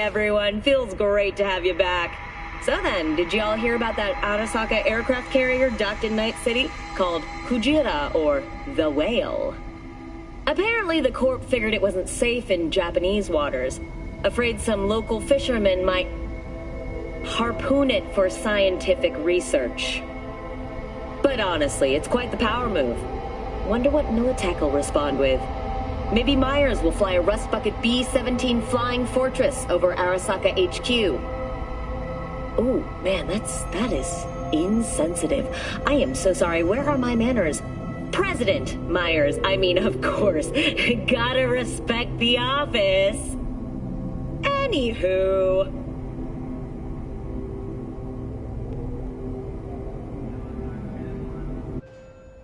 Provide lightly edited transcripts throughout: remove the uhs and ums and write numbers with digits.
everyone. Feels great to have you back. So then, did y'all hear about that Arasaka aircraft carrier docked in Night City called Kujira, or the Whale? Apparently, the Corp figured it wasn't safe in Japanese waters, afraid some local fishermen might harpoon it for scientific research. But honestly, it's quite the power move. Wonder what Militech will respond with. Maybe Myers will fly a Rust Bucket B-17 Flying Fortress over Arasaka HQ. Ooh, man, that is insensitive. I am so sorry. Where are my manners? President Myers, I mean, of course. Gotta respect the office. Anywho.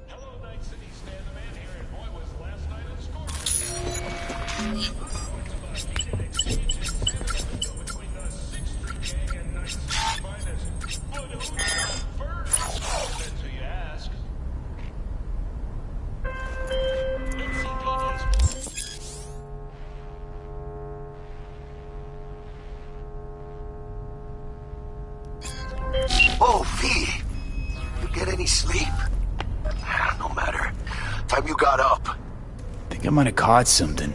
Hello, Night City. Stan the Man here, and boy, was last night a score. Between the 6th Street Gang and Night City's finest. But who's on first? Depends who you ask. Oh, V! You get any sleep? No matter. Time you got up. Think I might have caught something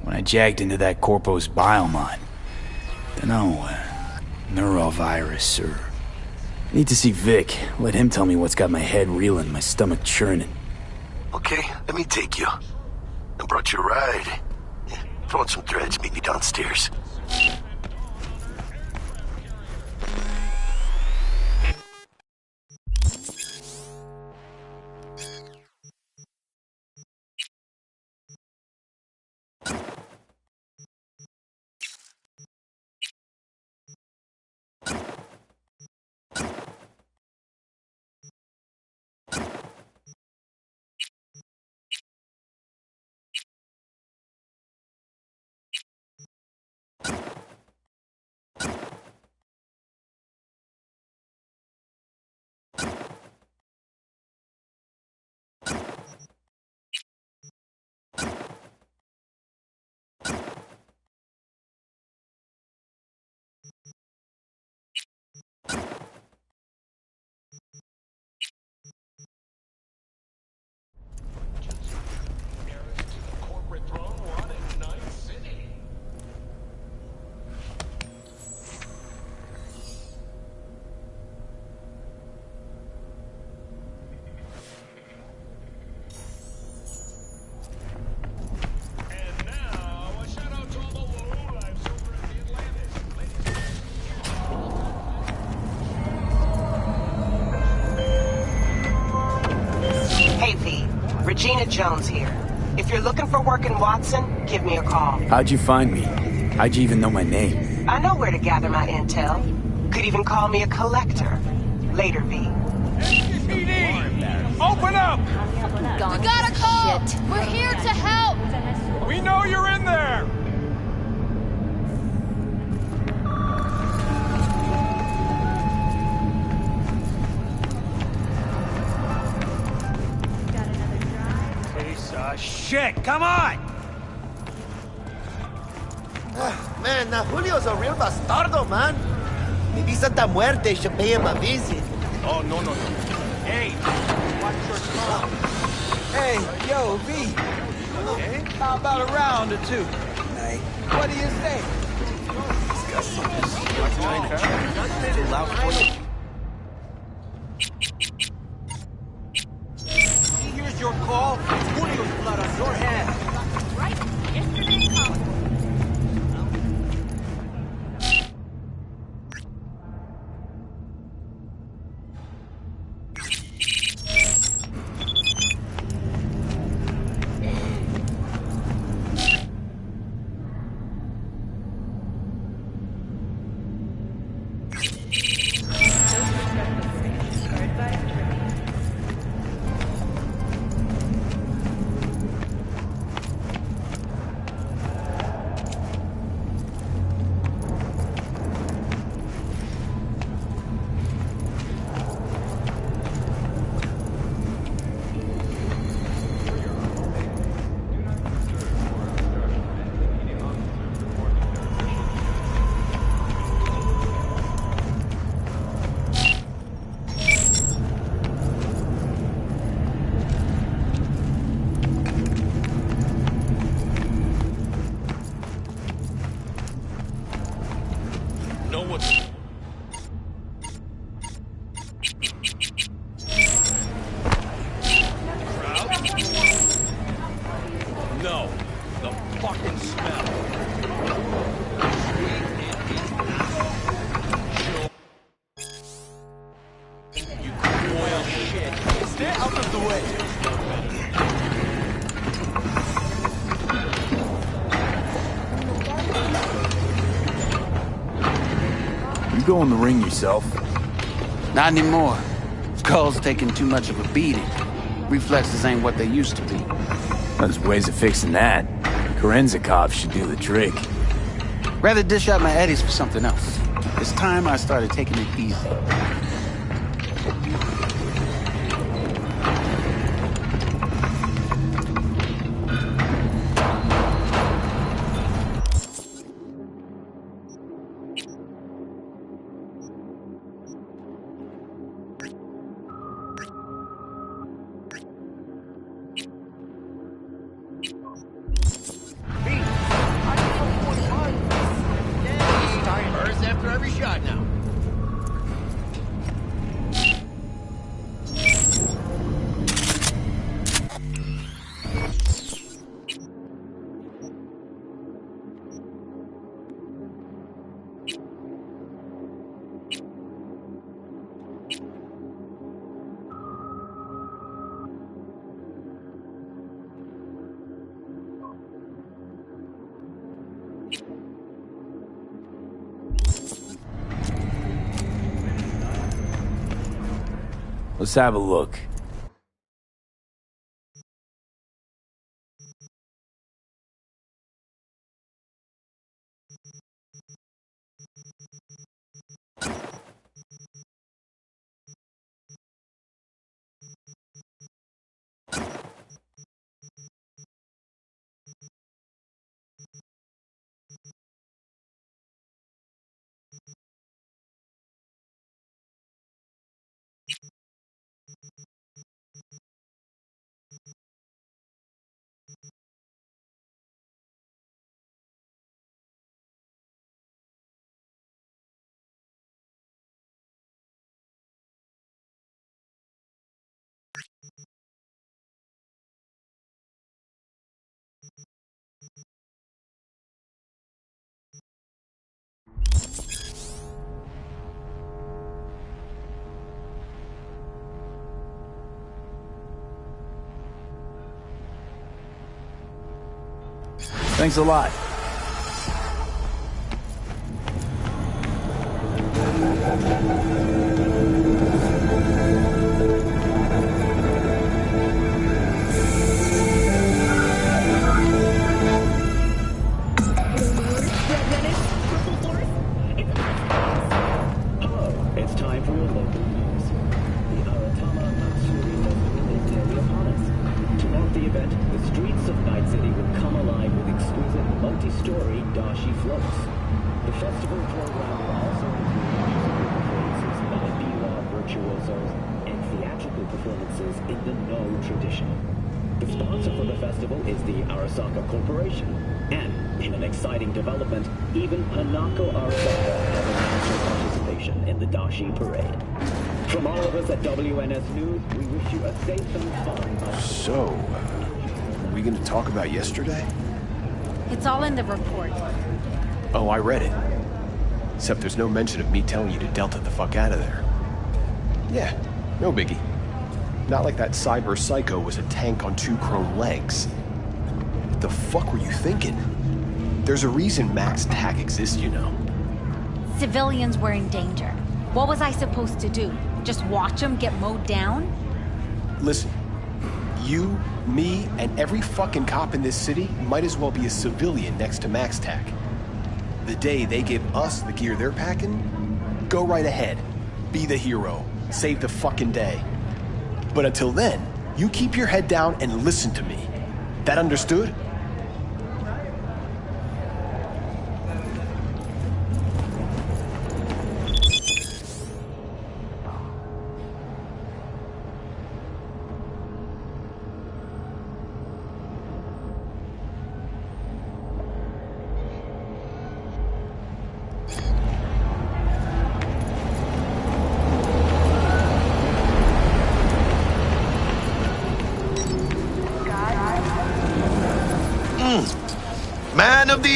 when I jagged into that Corpo's biomon. Dunno, neurovirus or... Need to see Vic. Let him tell me what's got my head reeling, my stomach churning. Okay, let me take you. I brought you a ride. Throw on some threads, meet me downstairs. Regina Jones here. If you're looking for work in Watson, give me a call. How'd you find me? How'd you even know my name? I know where to gather my intel. Could even call me a collector. Later, V. SCPD! Open up! We got a call! We're here to help! We know you're in there! Shit, come on! Man, Julio's a real bastardo, man. Maybe Santa Muerte should pay him a visit. Oh, no. Hey, watch your tongue. Hey, yo, V. Okay. How about a round or two? Hey. What do you say? He's got something. What's going on? Too loud for you. Here's your call. It's Julio's blood on your hands. Right? Yesterday called. Know what's... No, the fucking smell. You boil shit. Stay out of the way. You go in the ring yourself? Not anymore. Skull's taking too much of a beating. Reflexes ain't what they used to be. There's ways of fixing that. Korenzakov should do the trick. Rather dish out my eddies for something else. It's time I started taking it easy. Timers after every shot now. Let's have a look. Thanks a lot. It's time for your local news. The Aratama Matsuri Festival is nearly upon us. To mark the event, the streets of Night City will come alive with exquisite multi-story dashi floats. The festival program will also include musical performances by biwa virtuosos and theatrical performances in the No tradition. The sponsor for the festival is the Arasaka Corporation, and in an exciting development, even Hanako Arasaka has announced her participation in the Dashi Parade. From all of us at WNS News, we wish you a safe and fun. So, are we gonna talk about yesterday? It's all in the report. Oh, I read it. Except there's no mention of me telling you to Delta the fuck out of there. Yeah, no biggie. Not like that cyber psycho was a tank on 2 chrome legs. What the fuck were you thinking? There's a reason Max TAC exists, you know. Civilians were in danger. What was I supposed to do? Just watch them get mowed down? Listen, you, me, and every fucking cop in this city might as well be a civilian next to Max TAC. The day they give us the gear they're packing, go right ahead. Be the hero. Save the fucking day. But until then, you keep your head down and listen to me. That understood?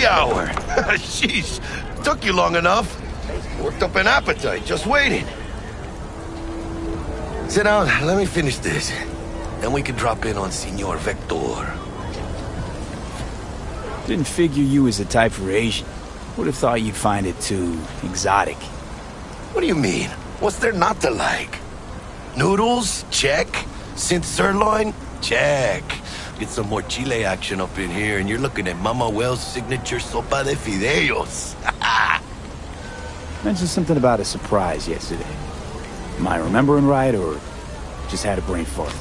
happy hour. Sheesh, took you long enough. Worked up an appetite, just waiting. Sit down, let me finish this. Then we can drop in on Senor Vector. Didn't figure you was the type for Asian. Would have thought you'd find it too exotic. What do you mean? What's there not to like? Noodles? Check. Synth sirloin? Check. Get some more Chile action up in here, and you're looking at Mama Wells' signature sopa de fideos. Mentioned something about a surprise yesterday. Am I remembering right, or just had a brain fart?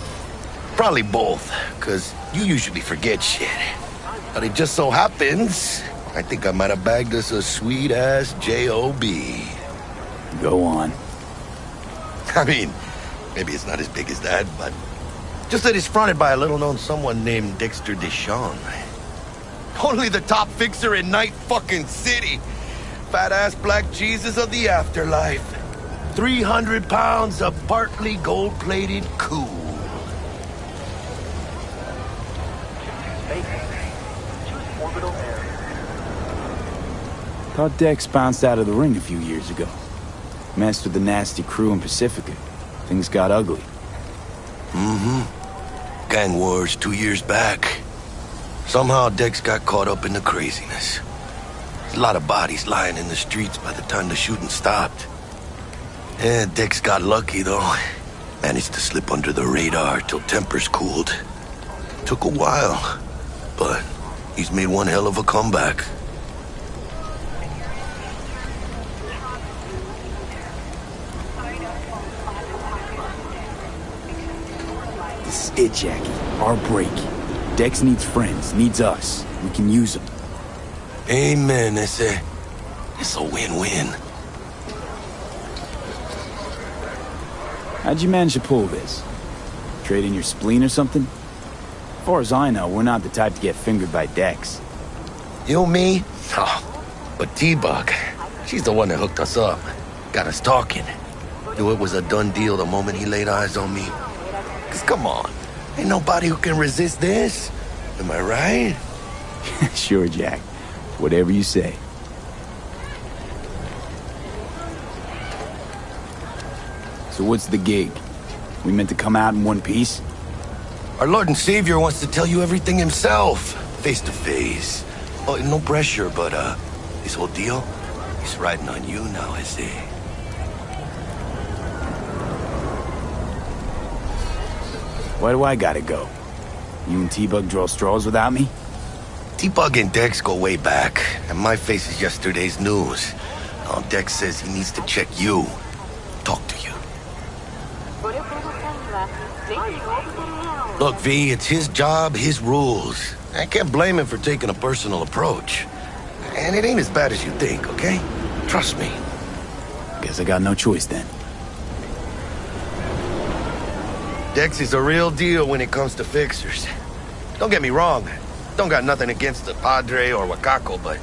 Probably both, because you usually forget shit. But it just so happens, I think I might have bagged us a sweet-ass J.O.B. Go on. I mean, maybe it's not as big as that, but just that it's fronted by a little-known someone named Dexter Deshawn. Only the top fixer in Night fucking City. Fat-ass black Jesus of the afterlife. 300 pounds of partly gold-plated cool. Thought Dex bounced out of the ring a few years ago. Messed with the nasty crew in Pacifica. Things got ugly. Mm-hmm. Gang wars 2 years back. Somehow Dex got caught up in the craziness. There's a lot of bodies lying in the streets by the time the shooting stopped. Yeah, Dex got lucky, though. Managed to slip under the radar till tempers cooled. Took a while, but he's made one hell of a comeback. This is it, Jackie. Our break. Dex needs friends, needs us. We can use them. Amen, it's a win-win. How'd you manage to pull this? Trade in your spleen or something? As far as I know, we're not the type to get fingered by Dex. You, me? Oh, but T-Bug, she's the one that hooked us up. Got us talking. Knew it was a done deal the moment he laid eyes on me. 'Cause come on, ain't nobody who can resist this. Am I right? Sure, Jack. Whatever you say. So what's the gig? We meant to come out in one piece? Our Lord and Savior wants to tell you everything himself, face to face. Oh, no pressure, but this whole deal, he's riding on you now, I say. Why do I gotta go? You and T-Bug draw straws without me? T-Bug and Dex go way back, and my face is yesterday's news. Now Dex says he needs to check you, talk to you. Look, V, it's his job, his rules. I can't blame him for taking a personal approach. And it ain't as bad as you think, okay? Trust me. Guess I got no choice then. Dex is a real deal when it comes to fixers. Don't get me wrong. Don't got nothing against the Padre or Wakako, but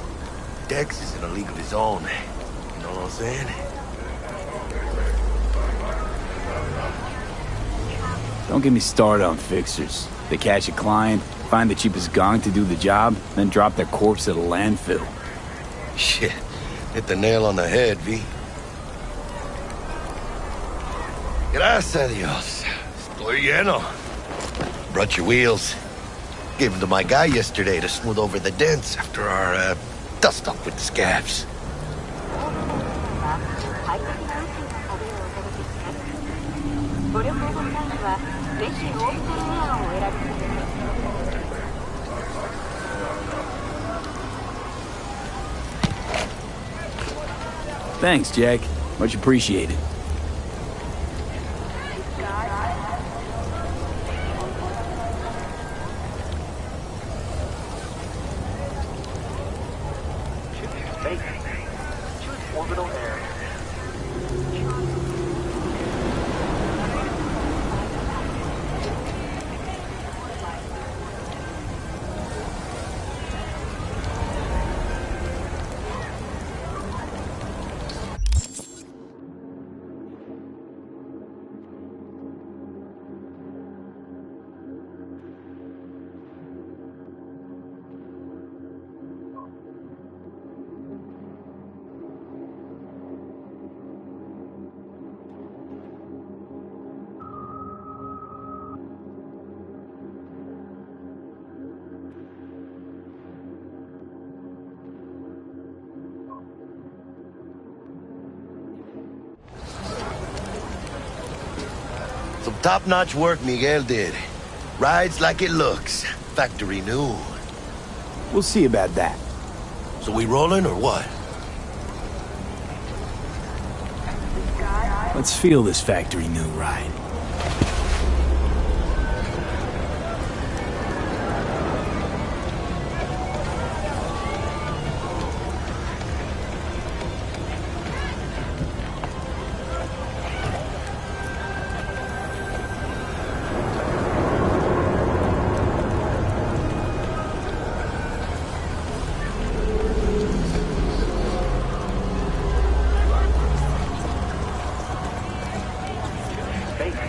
Dex is in a league of his own. You know what I'm saying? Don't get me started on fixers. They catch a client, find the cheapest gong to do the job, then drop their corpse at a landfill. Shit. Hit the nail on the head, V. Gracias a Dios. Estoy lleno. Brought your wheels. Gave them to my guy yesterday to smooth over the dents after our, dust-up with the scabs. Thanks, Jack. Much appreciated. Some top-notch work Miguel did. Rides like it looks. Factory new. We'll see about that. So we rolling or what? Let's feel this factory new ride. Fake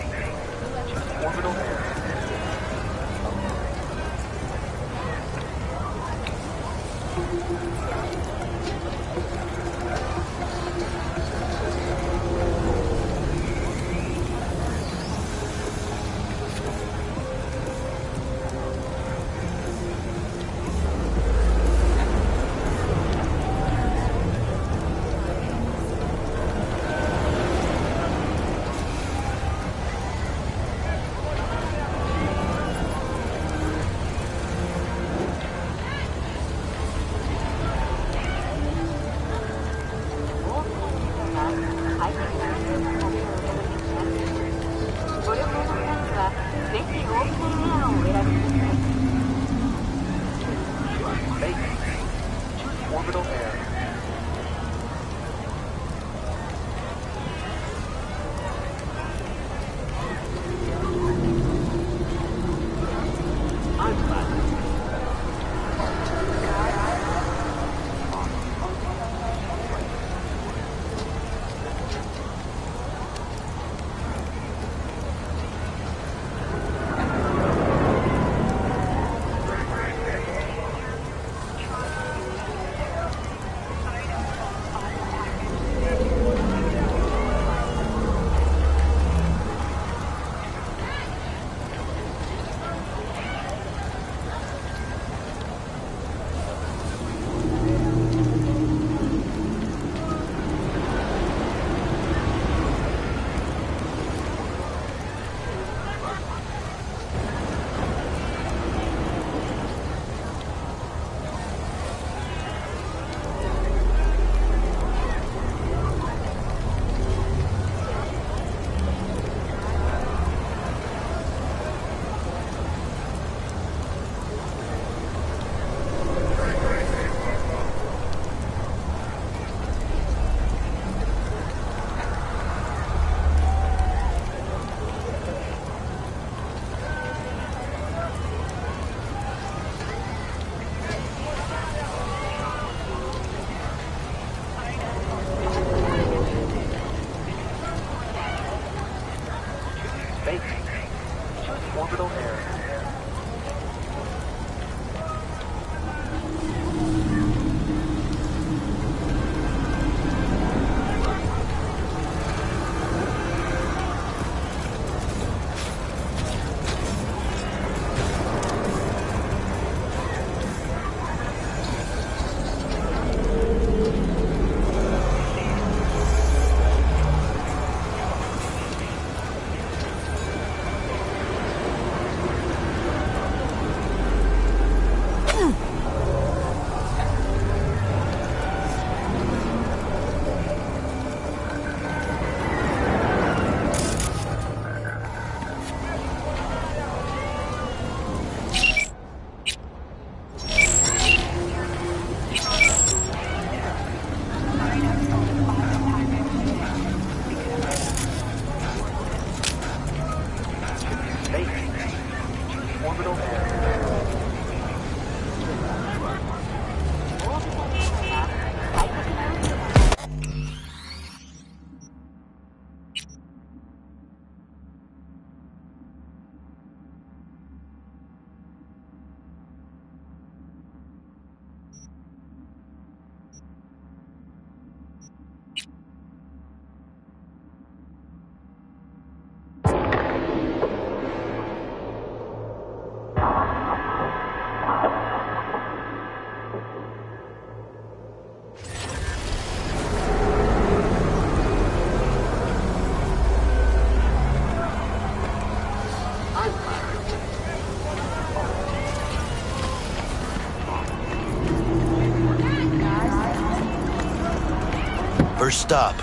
First stop.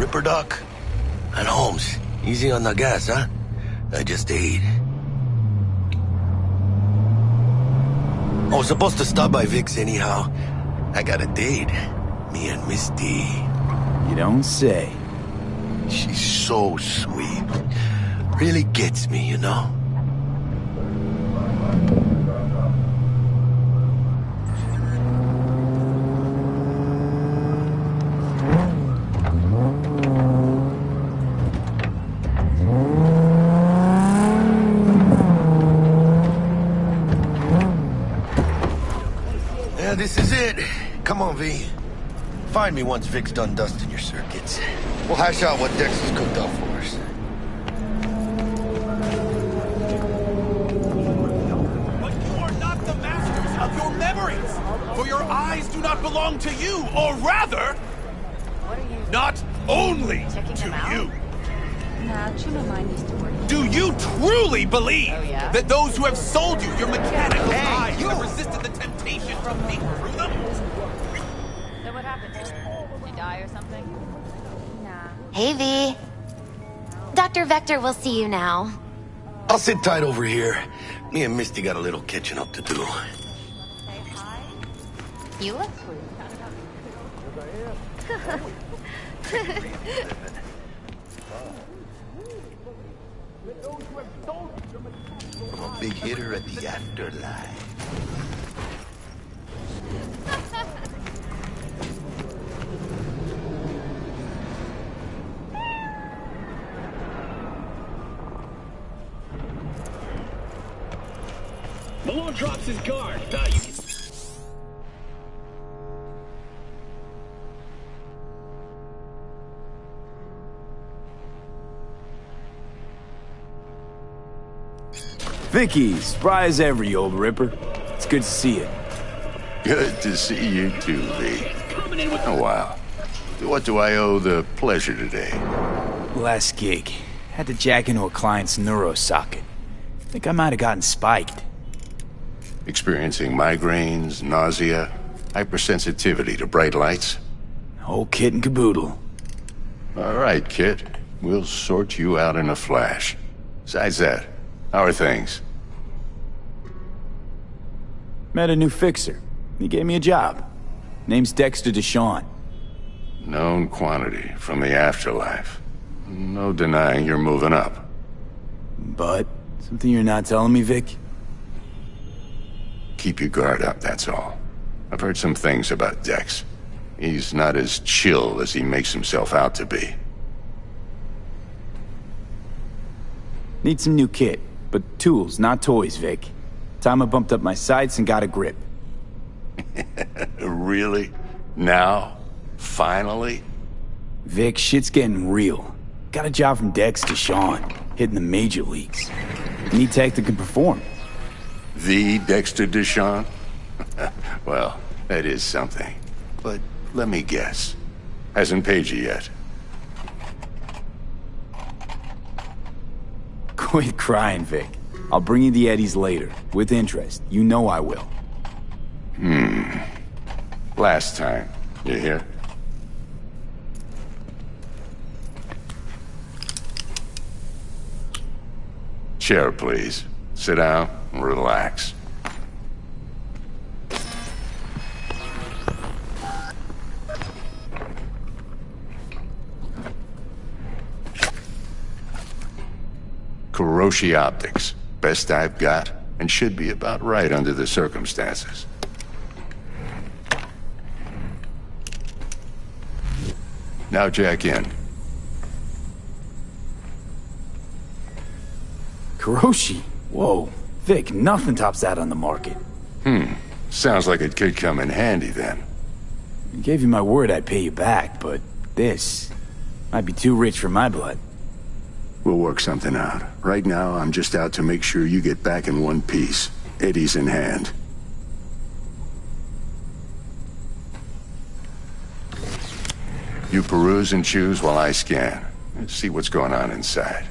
Ripper Doc and Holmes. Easy on the gas, huh? I just ate. I was supposed to stop by Vic's anyhow. I got a date. Me and Misty. You don't say. She's so sweet. Really gets me, you know? Yeah, this is it. Come on, V. Find me once Vic's done dusting your circuits. We'll hash out what Dex has cooked up for us. But you are not the masters of your memories, for your eyes do not belong to you, or rather, not only to you. Nah, Chuma mine used to work. Do you truly believe that those who have sold you your mechanical eyes have resisted the temptation from being through them? So what happened? You die or something? Nah. Hey, V. Dr. Vector will see you now. I'll sit tight over here. Me and Misty got a little catching up to do. You look A big hitter at the afterlife. Malone drops his guard. You can... Vicky, spry as ever, you old ripper. It's good to see you. Good to see you too, V. Oh, wow. What do I owe the pleasure today? Last gig. Had to jack into a client's neuro socket. Think I might have gotten spiked. Experiencing migraines, nausea, hypersensitivity to bright lights? Whole kit and caboodle. All right, kid. We'll sort you out in a flash. Besides that, how are things? Met a new fixer. He gave me a job. Name's Dexter Deshawn. Known quantity from the afterlife. No denying you're moving up. But, something you're not telling me, Vic? Keep your guard up, that's all. I've heard some things about Dex. He's not as chill as he makes himself out to be. Need some new kit, but tools, not toys, Vic. Time I bumped up my sights and got a grip. Really? Now? Finally? Vic, shit's getting real. Got a job from Dex to Sean, hitting the major leagues. Need tech that can perform. The Dexter Deshawn? Well, that is something. But let me guess. Hasn't paid you yet. Quit crying, Vic. I'll bring you the eddies later, with interest. You know I will. Last time. You hear? Chair, please. Sit down and relax. Kuroshi Optics. Best I've got, and should be about right under the circumstances. Now jack in. Kuroshi? Whoa. Vic, nothing tops that on the market. Sounds like it could come in handy then. I gave you my word I'd pay you back, but this might be too rich for my blood. We'll work something out. Right now, I'm just out to make sure you get back in one piece. Eddie's in hand. You peruse and choose while I scan. Let's see what's going on inside.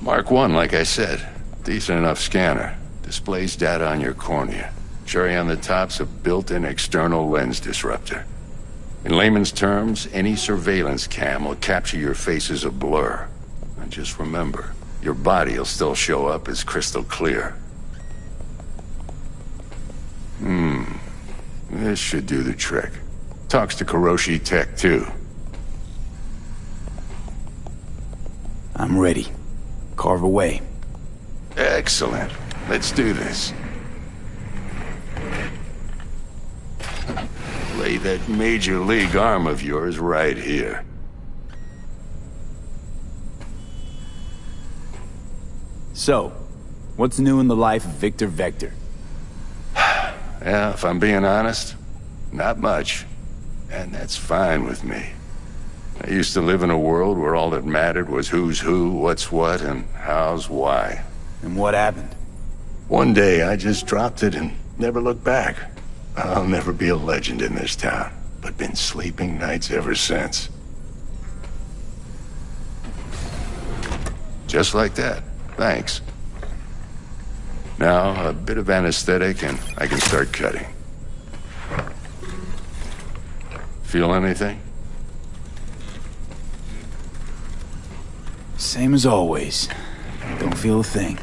Mark 1, like I said. Decent enough scanner. Displays data on your cornea. Cherry on the top's a built-in external lens disruptor. In layman's terms, any surveillance cam will capture your face as a blur. And just remember, your body will still show up as crystal clear. This should do the trick. Talks to Kuroshi Tech, too. I'm ready. Carve away. Excellent. Let's do this. Lay that major league arm of yours right here. So, what's new in the life of Victor Vector? Yeah, if I'm being honest, not much. And that's fine with me. I used to live in a world where all that mattered was who's who, what's what, and how's why. And what happened? One day, I just dropped it and never looked back. I'll never be a legend in this town, but been sleeping nights ever since. Just like that. Thanks. Now, a bit of anesthetic and I can start cutting. Feel anything? Same as always. Don't feel a thing.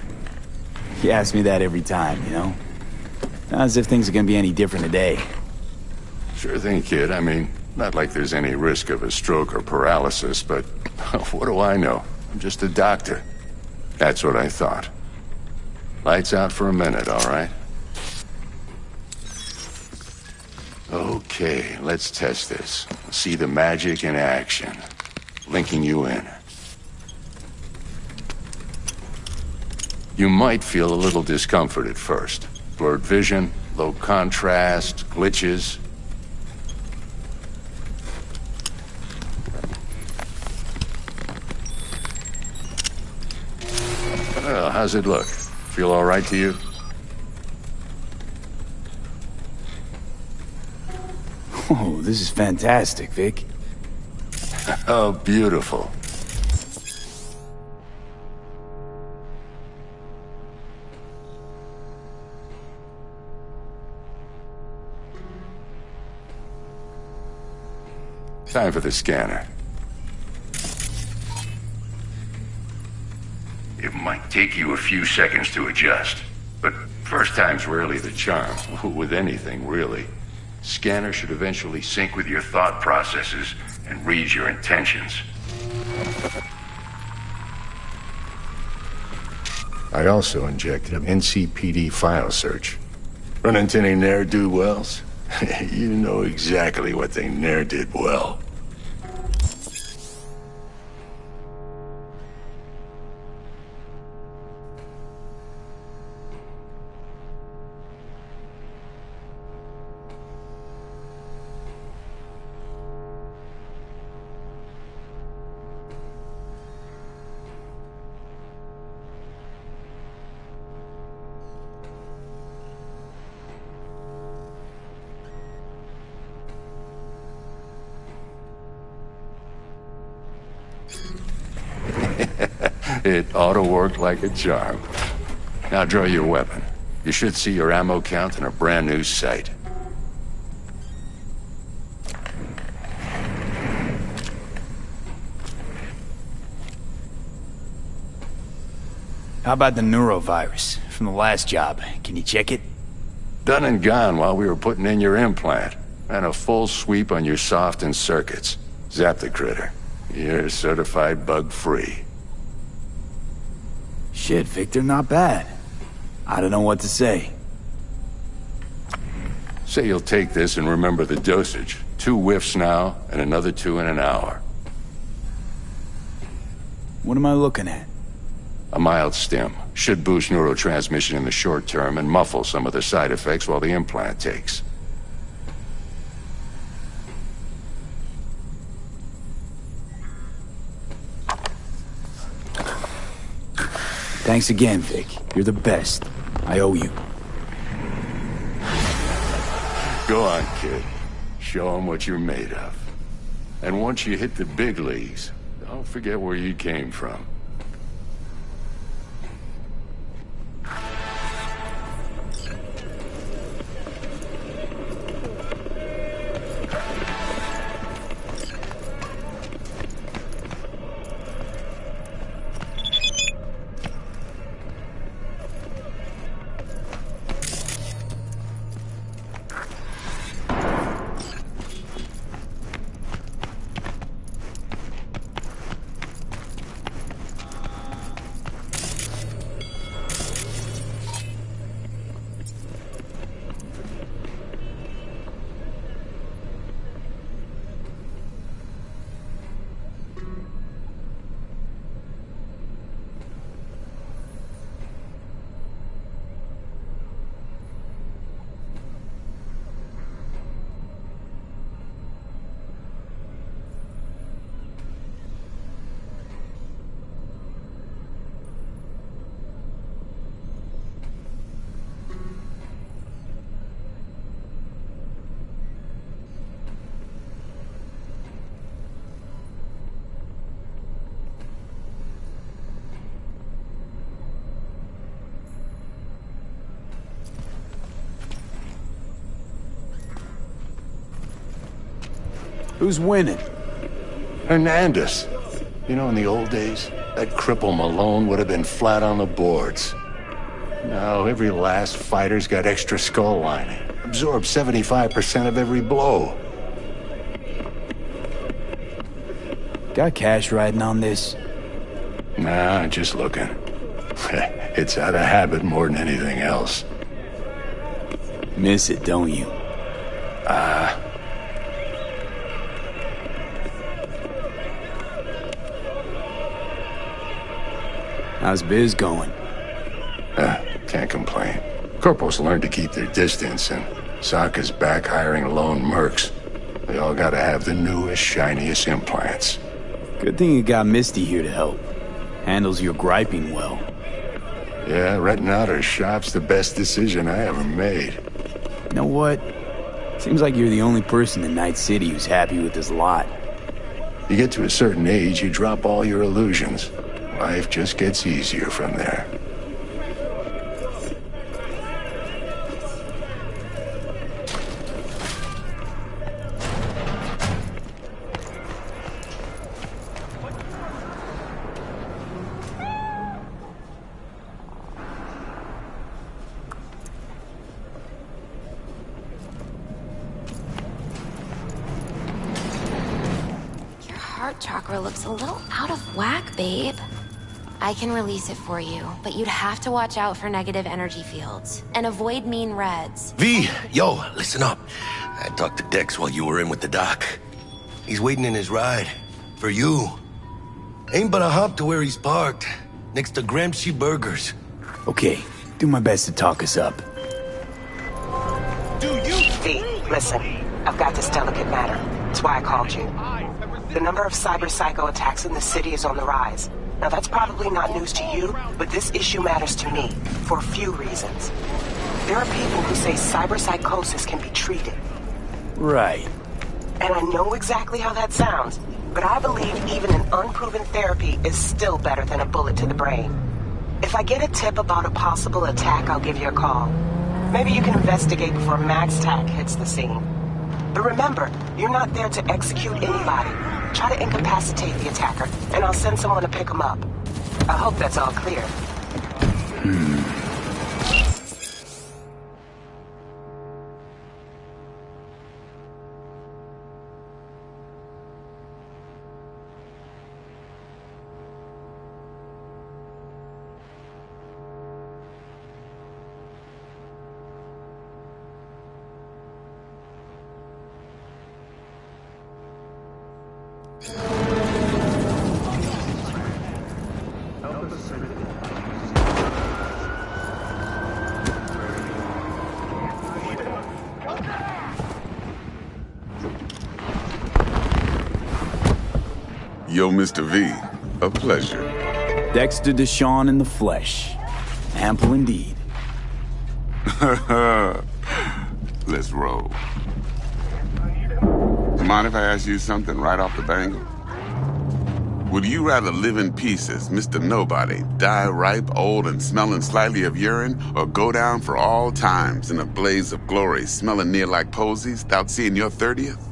You ask me that every time, you know? Not as if things are gonna be any different today. Sure thing, kid. I mean, not like there's any risk of a stroke or paralysis, but what do I know? I'm just a doctor. That's what I thought. Lights out for a minute, all right? Okay, let's test this. See the magic in action. Linking you in. You might feel a little discomfort at first. Blurred vision, low contrast, glitches. Well, how's it look? Feel all right to you? Oh, this is fantastic, Vic. Oh, beautiful. Time for the scanner. It might take you a few seconds to adjust, but first time's rarely the charm, with anything, really. Scanner should eventually sync with your thought processes and read your intentions. I also injected an NCPD file search. Run into any ne'er-do-wells? You know exactly what they ne'er did well. It ought to work like a charm. Now draw your weapon. You should see your ammo count in a brand new sight. How about the neurovirus from the last job? Can you check it? Done and gone while we were putting in your implant. And a full sweep on your soft and circuits. Zap the critter. You're certified bug-free. Shit, Victor, not bad. I don't know what to say. Say you'll take this and remember the dosage. 2 whiffs now, and another 2 in an hour. What am I looking at? A mild stim. Should boost neurotransmission in the short term and muffle some of the side effects while the implant takes. Thanks again, Vic. You're the best. I owe you. Go on, kid. Show them what you're made of. And once you hit the big leagues, don't forget where you came from. Who's winning? Hernandez. You know, in the old days, that cripple Malone would have been flat on the boards. Now, every last fighter's got extra skull lining. Absorbs 75% of every blow. Got cash riding on this? Nah, just looking. It's out of habit more than anything else. Miss it, don't you? How's biz going? Can't complain. Corporals learned to keep their distance, and Sokka's back hiring lone mercs. They all gotta have the newest, shiniest implants. Good thing you got Misty here to help. Handles your griping well. Yeah, renting out her shop's the best decision I ever made. You know what? Seems like you're the only person in Night City who's happy with this lot. You get to a certain age, you drop all your illusions. Life just gets easier from there. Heart chakra looks a little out of whack, babe. I can release it for you, but you'd have to watch out for negative energy fields and avoid mean reds. V, yo, listen up. I talked to Dex while you were in with the doc. He's waiting in his ride. For you. Ain't but a hop to where he's parked. Next to Gramsci Burgers. Okay, do my best to talk us up. V, listen. I've got this delicate matter. That's why I called you. The number of cyber-psycho attacks in the city is on the rise. Now, that's probably not news to you, but this issue matters to me for a few reasons. There are people who say cyberpsychosis can be treated. Right. And I know exactly how that sounds, but I believe even an unproven therapy is still better than a bullet to the brain. If I get a tip about a possible attack, I'll give you a call. Maybe you can investigate before MaxTac hits the scene. But remember, you're not there to execute anybody. Try to incapacitate the attacker, and I'll send someone to pick him up. I hope that's all clear. Yo, Mr. V, a pleasure. Dexter Deshawn in the flesh. Ample indeed. Let's roll. Mind if I ask you something right off the bangle? Would you rather live in peace as Mr. Nobody, die ripe, old, and smelling slightly of urine, or go down for all times in a blaze of glory, smelling near like posies, without seeing your 30th?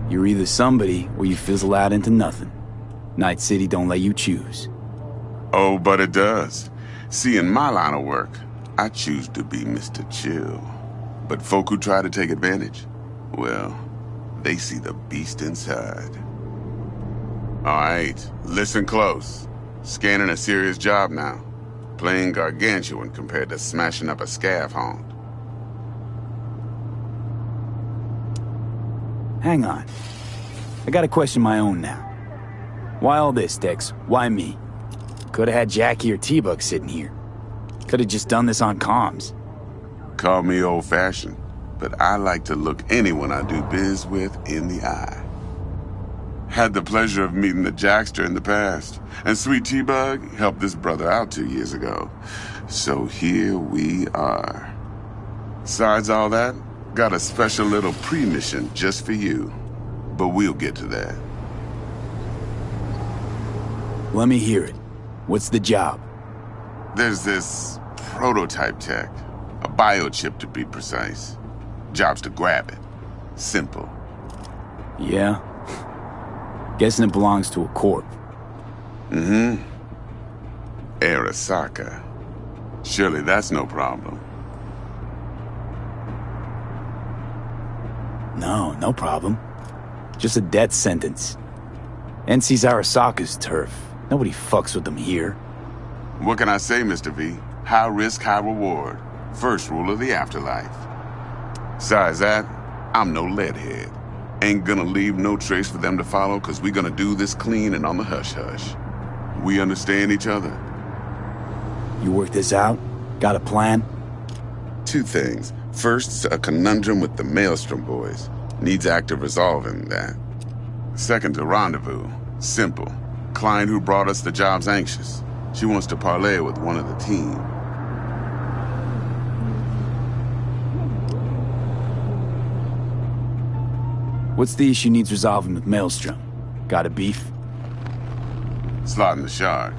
You're either somebody or you fizzle out into nothing. Night City don't let you choose. Oh, but it does. See, in my line of work, I choose to be Mr. Chill. But folk who try to take advantage, well, they see the beast inside. All right, listen close. Scanning a serious job now. Playing gargantuan compared to smashing up a scav hound. Hang on. I got a question my own now. Why all this, Dex? Why me? Could've had Jackie or T-Bug sitting here. Could've just done this on comms. Call me old-fashioned, but I like to look anyone I do biz with in the eye. Had the pleasure of meeting the Jackster in the past, and Sweet T-Bug helped this brother out 2 years ago. So here we are. Besides all that, got a special little pre-mission just for you. But we'll get to that. Let me hear it. What's the job? There's this prototype tech. A biochip, to be precise. Job's to grab it. Simple. Yeah? Guessing it belongs to a corp. Mm-hmm. Arasaka. Surely that's no problem. No problem. Just a death sentence. NC's Arasaka's turf. Nobody fucks with them here. What can I say, Mr. V? High risk, high reward. First rule of the afterlife. Besides that, I'm no leadhead. Ain't gonna leave no trace for them to follow, cause we gonna do this clean and on the hush-hush. We understand each other? You work this out? Got a plan? Two things. First, a conundrum with the Maelstrom boys. Needs active resolving, that. Second, a rendezvous. Simple. Client who brought us the job's anxious. She wants to parlay with one of the team. What's the issue needs resolving with Maelstrom? Got a beef? Slot in the shard.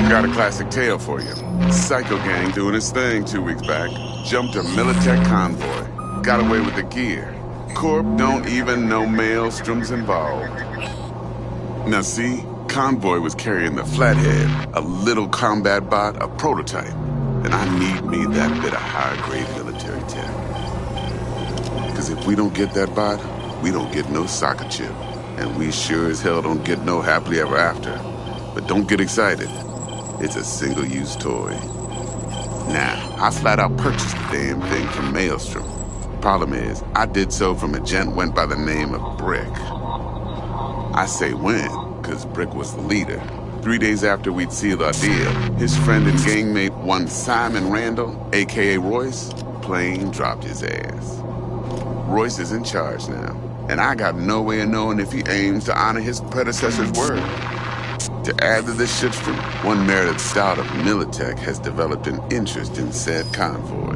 Got a classic tale for you. Psycho gang doing its thing 2 weeks back. Jumped a Militech convoy. Got away with the gear. Corp don't even know Maelstrom's involved. Now see, convoy was carrying the Flathead, a little combat bot, a prototype. And I need me that bit of high-grade military tech. Because if we don't get that bot, we don't get no soccer chip. And we sure as hell don't get no happily ever after. But don't get excited. It's a single-use toy. Now, I flat out purchased the damn thing from Maelstrom. Problem is, I did so from a gent went by the name of Brick. I say when, because Brick was the leader. 3 days after we'd sealed our deal, his friend and gangmate, one Simon Randall, a.k.a. Royce, plain dropped his ass. Royce is in charge now, and I got no way of knowing if he aims to honor his predecessor's word. To add to this shitstorm, one merited stout of Militech has developed an interest in said convoy.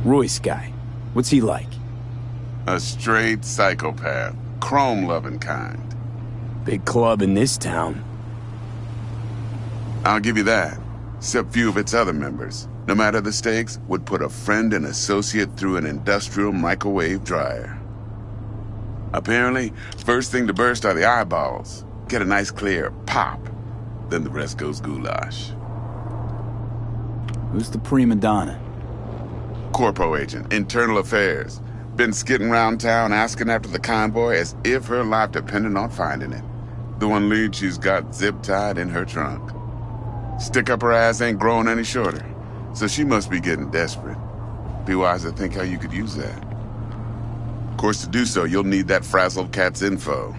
Royce guy. What's he like? A straight psychopath. Chrome-loving kind. Big club in this town. I'll give you that. Except few of its other members, no matter the stakes, would put a friend and associate through an industrial microwave dryer. Apparently, first thing to burst are the eyeballs. Get a nice clear pop. Then the rest goes goulash. Who's the prima donna? Corpo agent, internal affairs. Been skidding around town asking after the convoy as if her life depended on finding it. The one lead she's got zip-tied in her trunk. Stick up her ass ain't growing any shorter, so she must be getting desperate. Be wise to think how you could use that. Of course, to do so, you'll need that frazzled cat's info.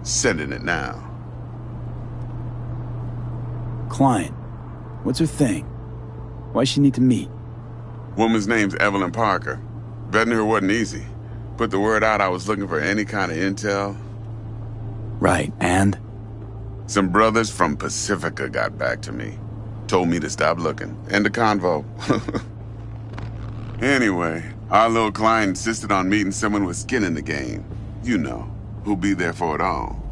Sending it now. Client. What's her thing? Why's she need to meet? Woman's name's Evelyn Parker. Vetting her wasn't easy. Put the word out I was looking for any kind of intel. Right, and? Some brothers from Pacifica got back to me. Told me to stop looking. End of convo. Anyway, our little client insisted on meeting someone with skin in the game. You know, who'll be there for it all.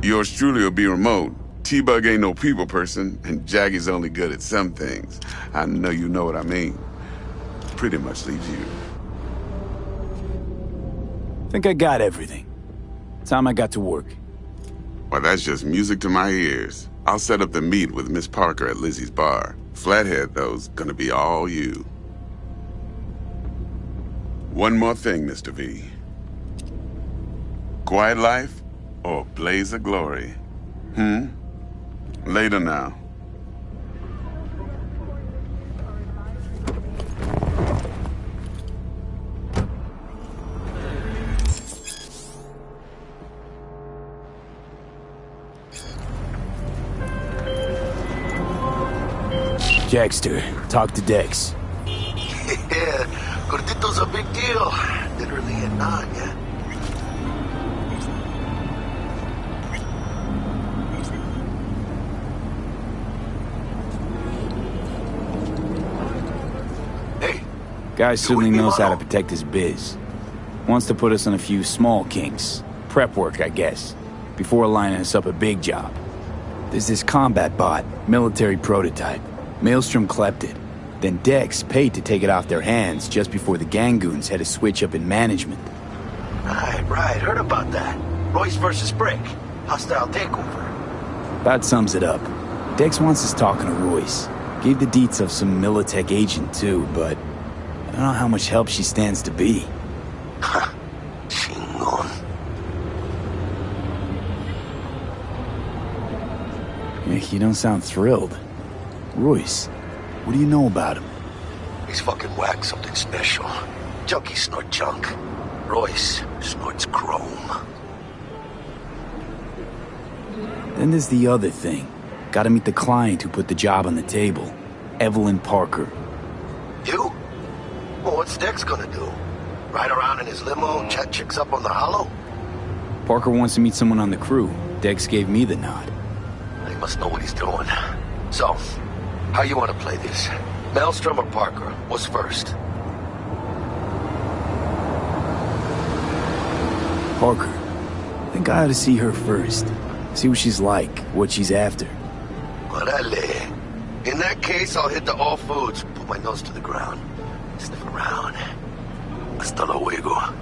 Yours truly will be remote. T-Bug ain't no people person, and Jaggy's only good at some things. I know you know what I mean. Pretty much leaves you. Think I got everything. Time I got to work. Well, that's just music to my ears. I'll set up the meet with Miss Parker at Lizzie's bar. Flathead, though's gonna be all you. One more thing, Mr. V. Quiet life or blaze of glory? Later now. Jackster, talk to Dex. Yeah, Gordito's a big deal. Literally and not, yeah. Hey, Guy certainly knows how to protect his biz. Wants to put us on a few small kinks. Prep work, I guess. Before lining us up a big job. There's this combat bot, military prototype. Maelstrom clept it. Then Dex paid to take it off their hands just before the Gangoons had a switch up in management. Right. Heard about that. Royce versus Brick. Hostile takeover. About sums it up. Dex wants us talking to Royce. Gave the deets of some Militech agent too, but I don't know how much help she stands to be. Chingon. You don't sound thrilled. Royce, what do you know about him? He's fucking whack, something special. Junkies snort junk. Royce snorts chrome. Then there's the other thing. Gotta meet the client who put the job on the table. Evelyn Parker. You? Well, what's Dex gonna do? Ride around in his limo, chat chicks up on the hollow? Parker wants to meet someone on the crew. Dex gave me the nod. He must know what he's doing. So, how you want to play this? Maelstrom or Parker? What's first? Parker. I think I ought to see her first. See what she's like, what she's after. Orale. In that case, I'll hit the all foods, put my nose to the ground, sniff around. Hasta luego.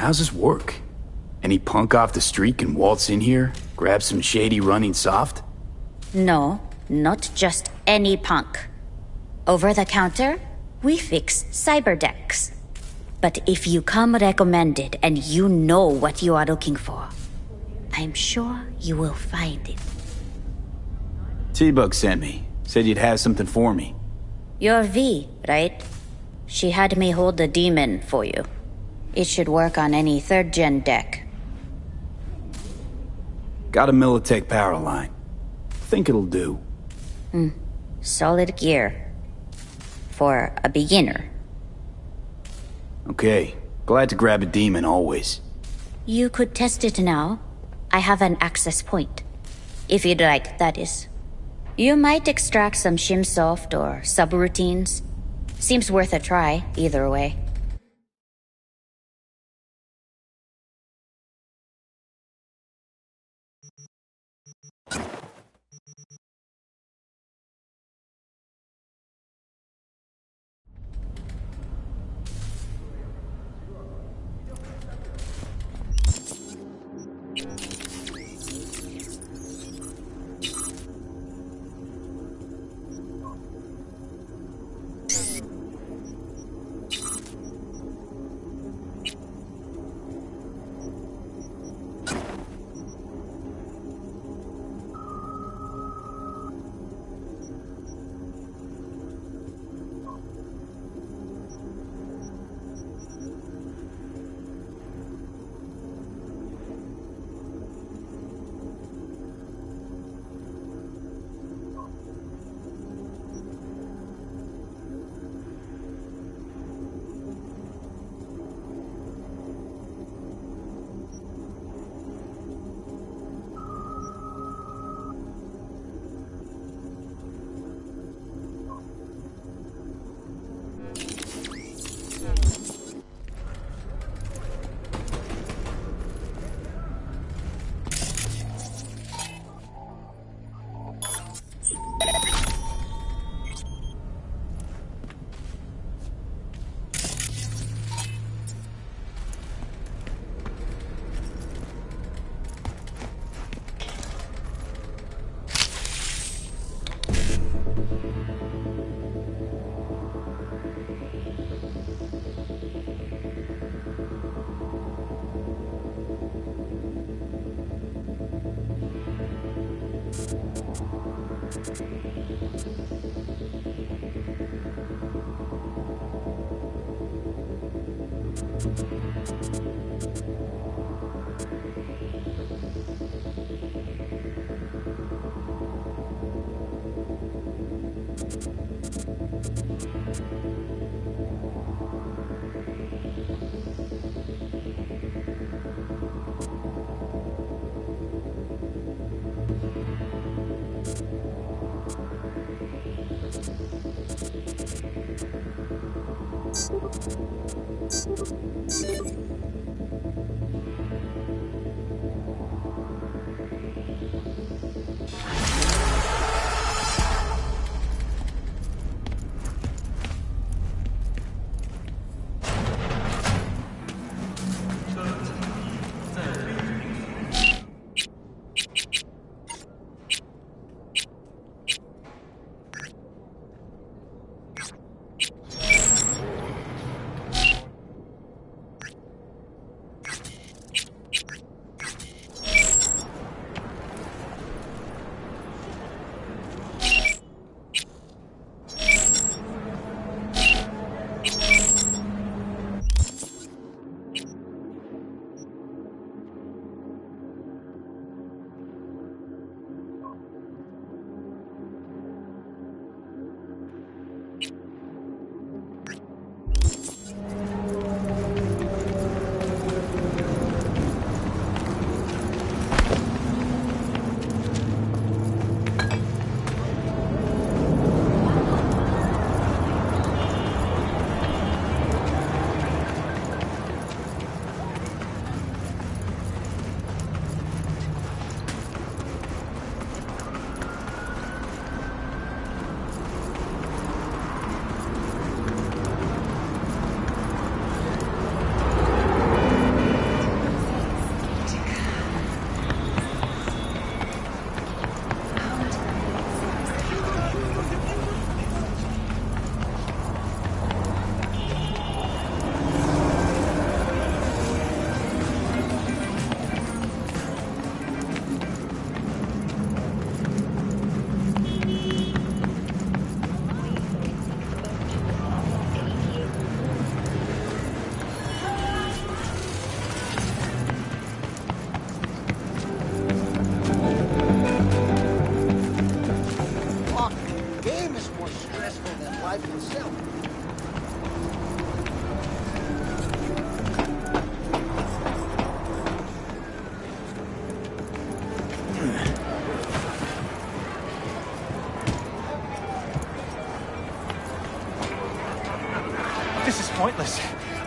How's this work? Any punk off the street can waltz in here, grab some shady running soft? No, not just any punk. Over the counter, we fix cyber decks. But if you come recommended and you know what you are looking for, I'm sure you will find it. T-Bug sent me. Said you'd have something for me. You're V, right? She had me hold the demon for you. It should work on any 3rd-gen deck. Got a Militech power line. Think it'll do. Solid gear. For a beginner. Okay. Glad to grab a demon always. You could test it now. I have an access point. If you'd like, that is. You might extract some shimsoft or subroutines. Seems worth a try, either way.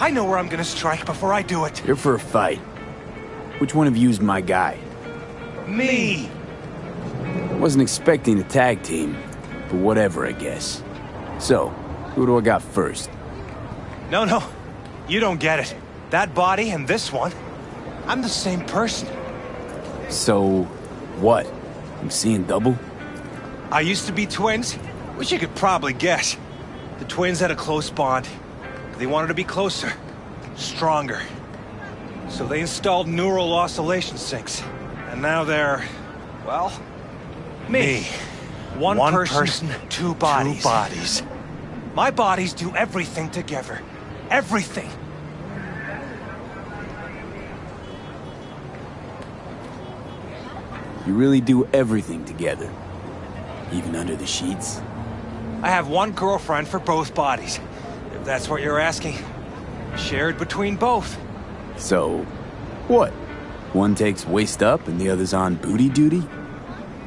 I know where I'm gonna strike before I do it. Here for a fight. Which one of you's my guy? Me! Wasn't expecting a tag team, but whatever, I guess. So, who do I got first? No, you don't get it. That body and this one, I'm the same person. So, what? I'm seeing double? I used to be twins, which you could probably guess. The twins had a close bond. They wanted to be closer, stronger. So they installed neural oscillation sinks. And now they're, well, me. One person, two bodies. My bodies do everything together. Everything. You really do everything together? Even under the sheets? I have one girlfriend for both bodies, if that's what you're asking. Shared between both. So, what? One takes waist up and the other's on booty duty?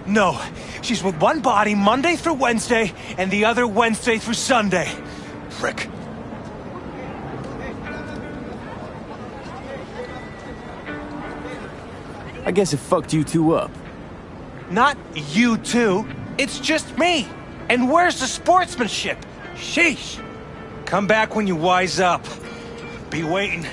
No, she's with one body Monday through Wednesday, and the other Wednesday through Sunday. Frick. I guess it fucked you two up. Not you two, it's just me. And where's the sportsmanship? Sheesh. Come back when you wise up. Be waiting.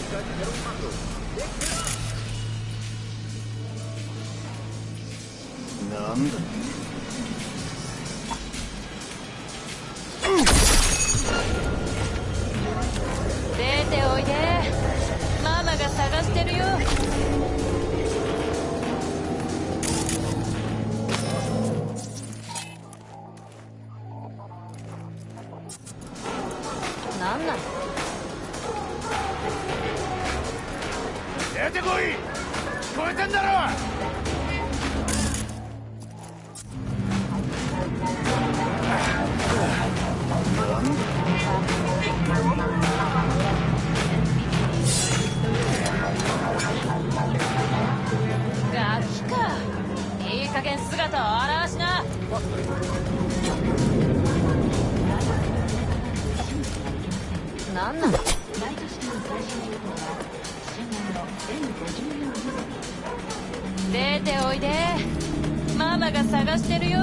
なんだ。出ておいで。ママが探してるよ。なんなの？出てこい！聞こえてんだろ！ガキか。いい加減姿を現しな。なんなの？出ておいで。ママが探してるよ。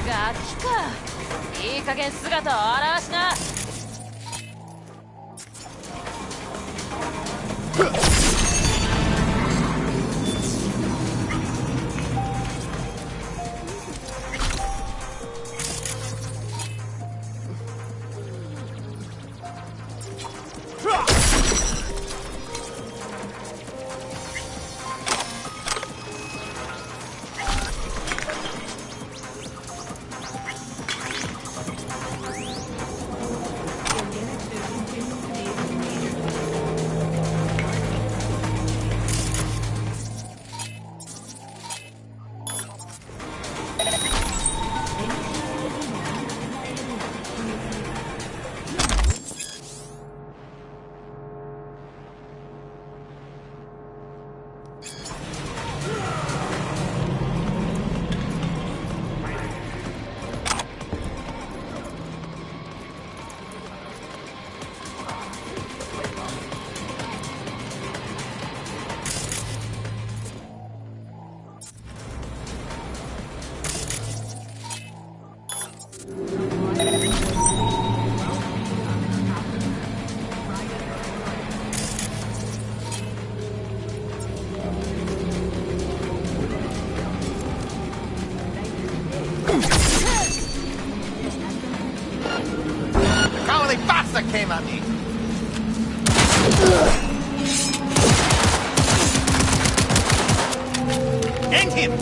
ガキか。いい加減姿を現しな。That came at me. End him!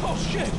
Oh shit!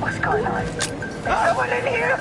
What's going on? Is someone in here?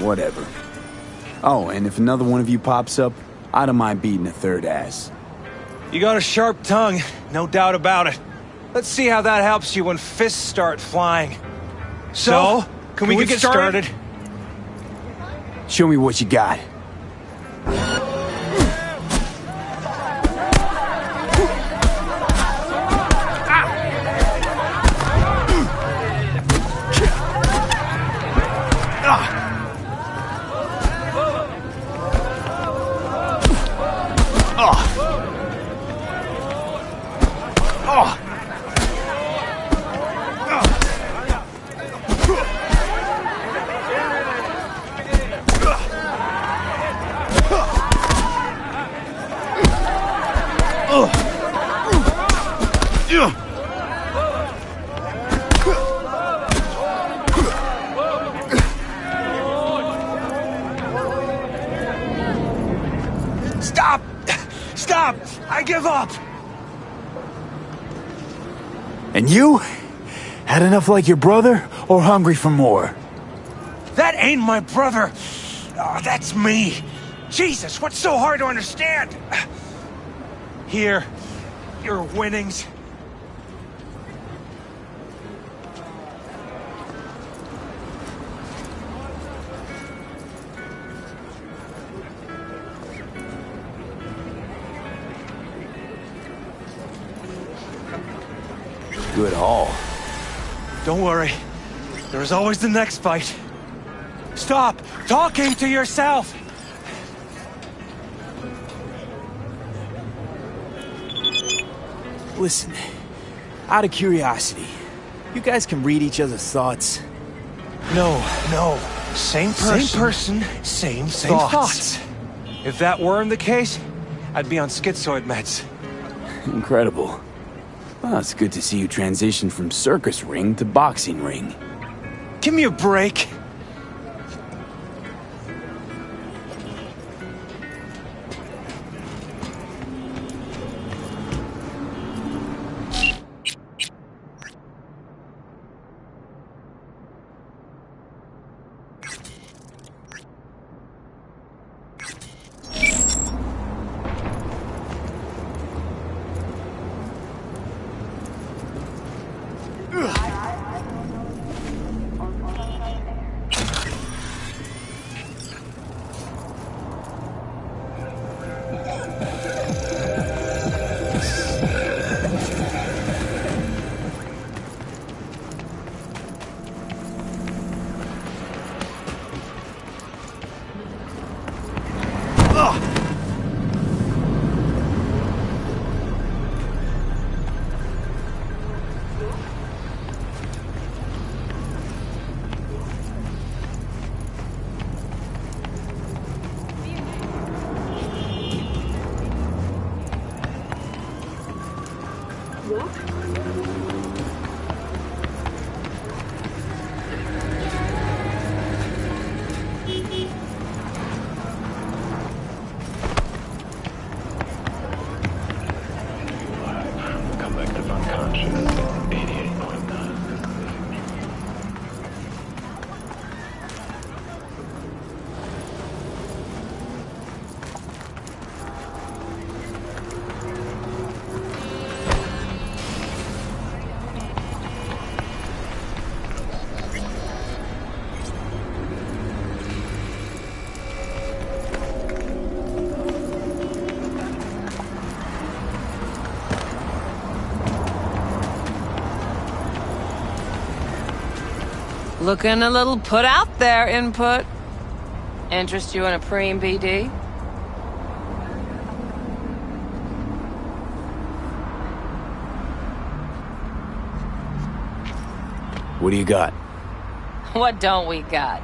whatever. Oh, and if another one of you pops up, I don't mind beating a third ass. You got a sharp tongue, no doubt about it. Let's see how that helps you when fists start flying. So, can we get started? Show me what you got. Stop! Stop! I give up! And you? Had enough like your brother, or hungry for more? That ain't my brother! Oh, that's me! Jesus, what's so hard to understand? Here, your winnings. Good haul. Don't worry. There's always the next fight. Stop talking to yourself! Listen, out of curiosity, you guys can read each other's thoughts? No. Same person, same thoughts. If that weren't the case, I'd be on schizoid meds. Incredible. Well, it's good to see you transition from circus ring to boxing ring. Give me a break. Looking a little put out there, input. Interest you in a preem BD? What do you got? What don't we got?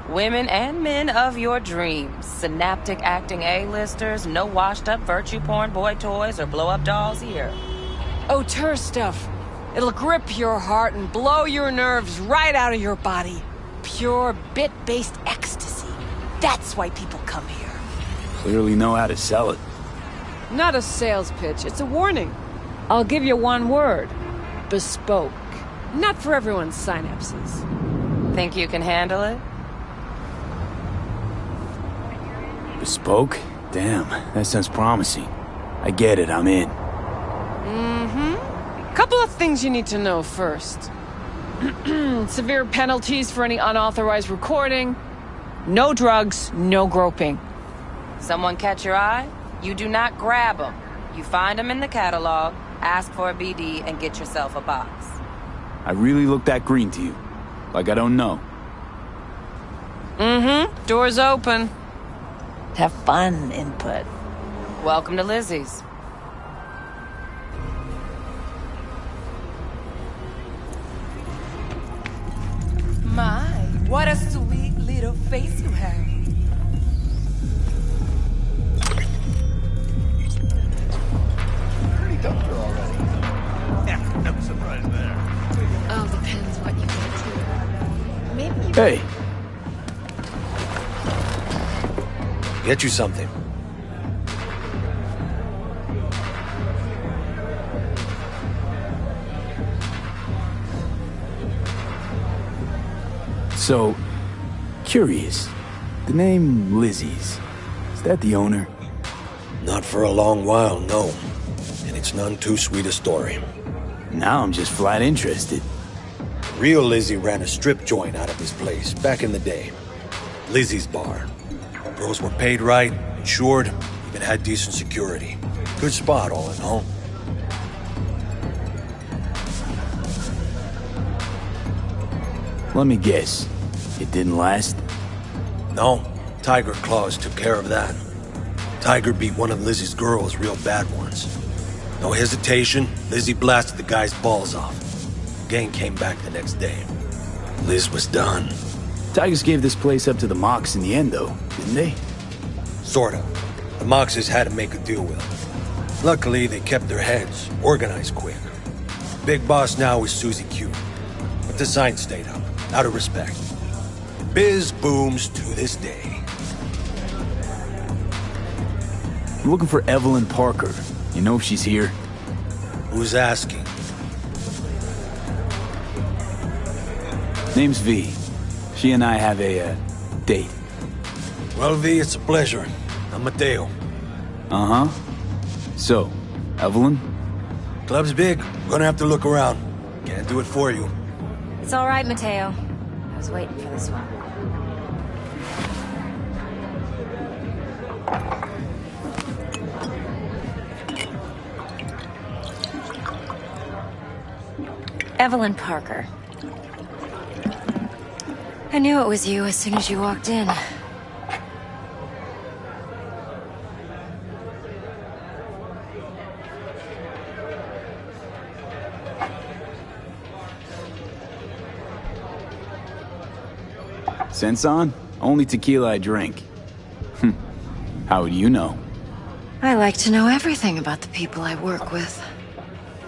Women and men of your dreams. Synaptic acting A-listers, no washed-up virtue porn boy toys or blow-up dolls here. Auteur stuff. It'll grip your heart and blow your nerves right out of your body. Pure bit-based ecstasy. That's why people come here. Clearly know how to sell it. Not a sales pitch, it's a warning. I'll give you one word. Bespoke. Not for everyone's synapses. Think you can handle it? Bespoke? Damn, that sounds promising. I get it, I'm in. Couple of things you need to know first. Severe penalties for any unauthorized recording. No drugs, no groping. Someone catch your eye? You do not grab them. You find them in the catalog, ask for a BD, and get yourself a box. I really look that green to you. Like I don't know. Door's open. Have fun, input. Welcome to Lizzie's. My, what a sweet little face you have. Pretty dumped her already. Yeah, no surprise there. Oh, depends what you get to. Maybe you... Hey! Get you something. So, curious. The name Lizzie's, is that the owner? Not for a long while, no. And it's none too sweet a story. Now I'm just flat interested. Real Lizzie ran a strip joint out of this place back in the day. Lizzie's Bar. Girls were paid right, insured, even had decent security. Good spot, all in all. Let me guess. It didn't last? No, Tiger Claws took care of that. Tiger beat one of Lizzie's girls real bad once. No hesitation, Lizzie blasted the guy's balls off. Gang came back the next day. Liz was done. Tigers gave this place up to the Mox in the end, though, didn't they? Sorta. The Moxes had to make a deal with them. Luckily, they kept their heads, organized quick. Big boss now is Susie Q. But the sign stayed up, out of respect. Biz booms to this day. I'm looking for Evelyn Parker. You know if she's here? Who's asking? Name's V. She and I have a, date. Well, V, it's a pleasure. I'm Mateo. Uh-huh. So, Evelyn? Club's big. Gonna have to look around. Can't do it for you. It's all right, Mateo. I was waiting for this one. Evelyn Parker. I knew it was you as soon as you walked in. Sense on? Only tequila I drink. How would you know? I like to know everything about the people I work with.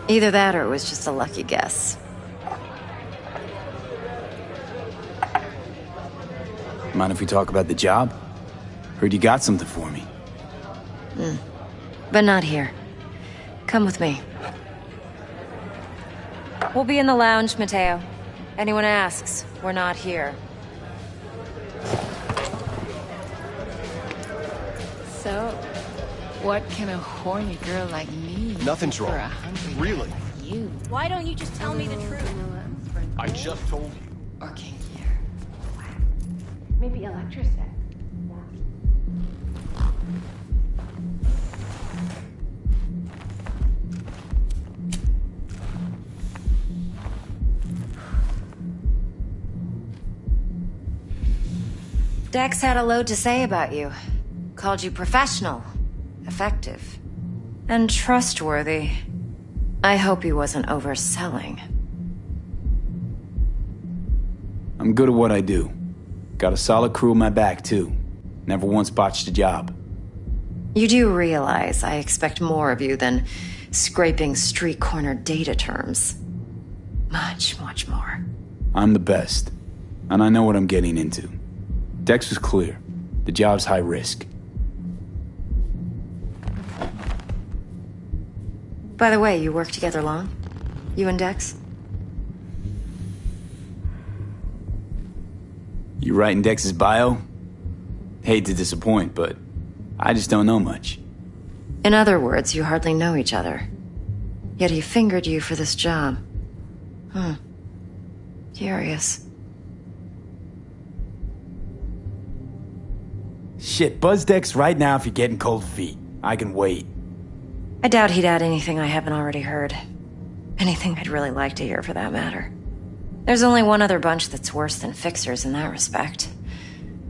Either that or it was just a lucky guess. Mind if we talk about the job? Heard you got something for me. But not here. Come with me. We'll be in the lounge, Mateo. Anyone asks, we're not here. So, what can a horny girl like me Nothing's do for wrong. a hungry Really? guy like you? Why don't you just tell me the truth? I just told you. Or kinkier. Maybe electricity. Dex had a load to say about you. Called you professional, effective, and trustworthy. I hope he wasn't overselling. I'm good at what I do. Got a solid crew on my back, too. Never once botched a job. You do realize I expect more of you than scraping street corner data terms. Much, much more. I'm the best. And I know what I'm getting into. Dex was clear. The job's high risk. By the way, you work together long? You and Dex? You writing Dex's bio? Hate to disappoint, but I just don't know much. In other words, you hardly know each other. Yet he fingered you for this job. Curious. Shit, buzz decks right now if you're getting cold feet. I can wait. I doubt he'd add anything I haven't already heard. Anything I'd really like to hear, for that matter. There's only one other bunch that's worse than fixers in that respect.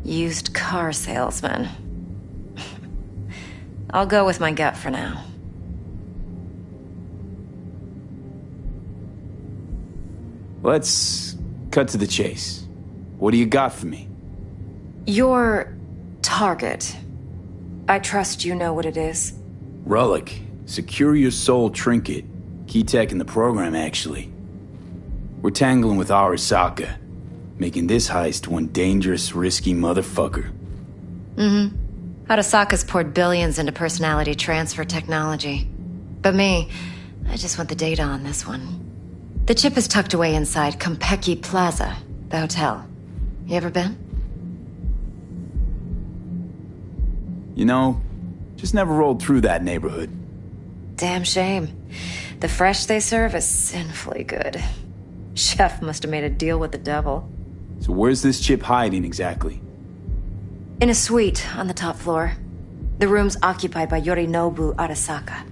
Used car salesmen. I'll go with my gut for now. Let's cut to the chase. What do you got for me? Your target. I trust you know what it is. Relic. Secure your soul trinket. Key tech in the program, actually. We're tangling with Arasaka, making this heist one dangerous, risky motherfucker. Arasaka's poured billions into personality transfer technology. But me, I just want the data on this one. The chip is tucked away inside Kompeki Plaza, the hotel. You ever been? You know, just never rolled through that neighborhood. Damn shame. The fresh they serve is sinfully good. Chef must have made a deal with the devil. So where's this chip hiding exactly? In a suite on the top floor. The room's occupied by Yorinobu Arasaka.